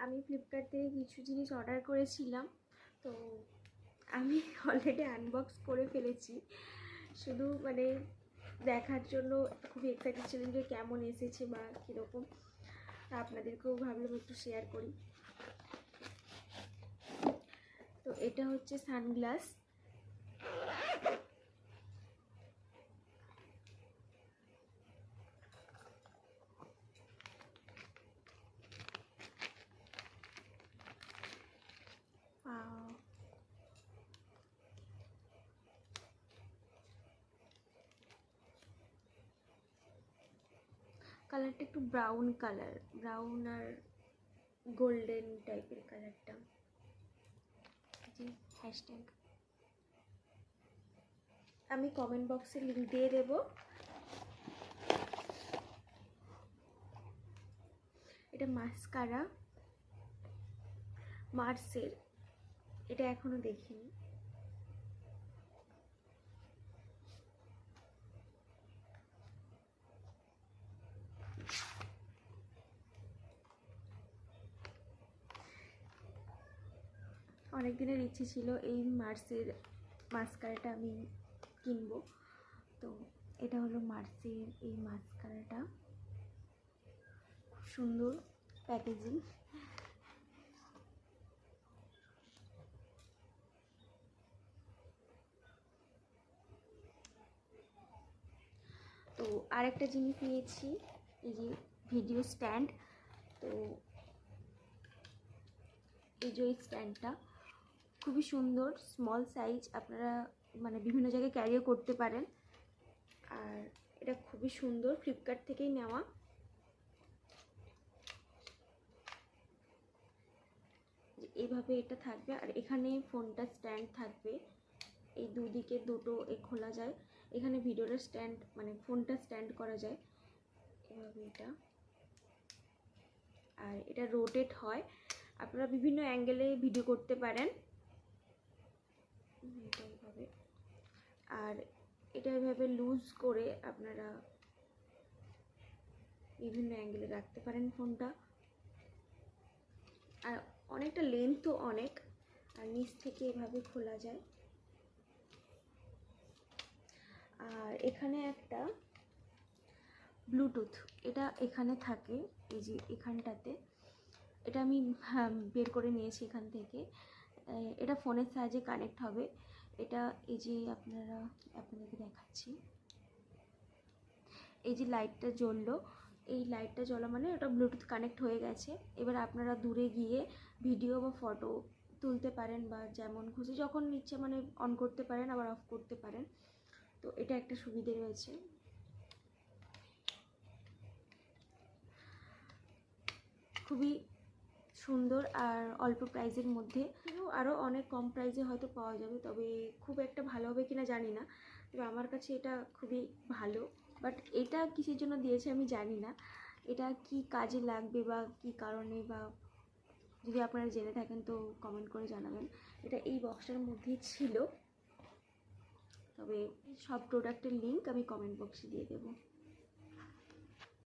আমি ফ্লিপকার্ট থেকে কিছু জিনিস অর্ডার করেছিলাম, তো আমি অলরেডি আনবক্স করে ফেলেছি। শুধু মানে দেখার জন্য খুবই এক্সাইটেড ছিলাম যে কেমন এসেছে বা কীরকম, আপনাদেরকেও ভাবলাম একটু শেয়ার করি। তো এটা হচ্ছে সানগ্লাস। কালারটা একটু ব্রাউন কালার, ব্রাউন আর গোল্ডেন টাইপের কালারটা। জি, হ্যাশট্যাগ আমি কমেন্ট বক্সে লিঙ্ক দিয়ে দেবো। এটা মাস্কারা মার্সের, এটা এখনো দেখিনি। অনেক দিনের ইচ্ছে ছিল এই মার্সের মাস্কারাটা আমি কিনবো। তো এটা হলো মার্সের এই মাস্কারাটা, খুব সুন্দর প্যাকেজিং। তো আরেকটা জিনিস নিয়েছি, এই যে ভিডিও স্ট্যান্ড। তো এই যে স্ট্যান্ডটা খুবই সুন্দর, স্মল সাইজ, আপনারা মানে বিভিন্ন জায়গায় ক্যারিও করতে পারেন। আর এটা খুবই সুন্দর, ফ্লিপকার্ট থেকেই নেওয়া। এইভাবে এটা থাকবে, আর এখানে ফোনটা স্ট্যান্ড থাকবে। এই দুদিকে দুটো খোলা যায়, এখানে ভিডিওটা স্ট্যান্ড মানে ফোনটা স্ট্যান্ড করা যায় এভাবে এটা। আর এটা রোটেট হয়, আপনারা বিভিন্ন অ্যাঙ্গেলে ভিডিও করতে পারেন এইভাবে। আর এটা এভাবে লুজ করে আপনারা বিভিন্ন অ্যাঙ্গেলে রাখতে পারেন ফোনটা। আর অনেকটা লেন্থও অনেক, আর নিচ থেকে এভাবে খোলা যায়। আর এখানে একটা ব্লুটুথ, এটা এখানে থাকে, এই যে এখানটাতে। এটা আমি বের করে নিয়েছি এখান থেকে। এটা ফোনের সাহায্যে কানেক্ট হবে। এটা এই যে আপনাদেরকে দেখাচ্ছি, এই যে লাইটটা জ্বললো, এই লাইটটা জ্বলা মানে ওটা ব্লুটুথ কানেক্ট হয়ে গেছে। এবার আপনারা দূরে গিয়ে ভিডিও বা ফটো তুলতে পারেন, বা যেমন খুশি যখন ইচ্ছে মানে অন করতে পারেন, আবার অফ করতে পারেন। তো এটা একটা সুবিধে রয়েছে। খুবই সুন্দর আর অল্প প্রাইসের মধ্যে। আরও অনেক কম প্রাইসে হয়তো পাওয়া যাবে, তবে খুব একটা ভালো হবে কিনা জানি না। তবে আমার কাছে এটা খুবই ভালো। বাট এটা কিসের জন্য দিয়েছে আমি জানি না, এটা কি কাজে লাগবে বা কি কারণে, বা যদি আপনারা জেনে থাকেন তো কমেন্ট করে জানাবেন। এটা এই বক্সটার মধ্যেই ছিল, তবে সব প্রোডাক্টের লিঙ্ক আমি কমেন্ট বক্সে দিয়ে দেবো।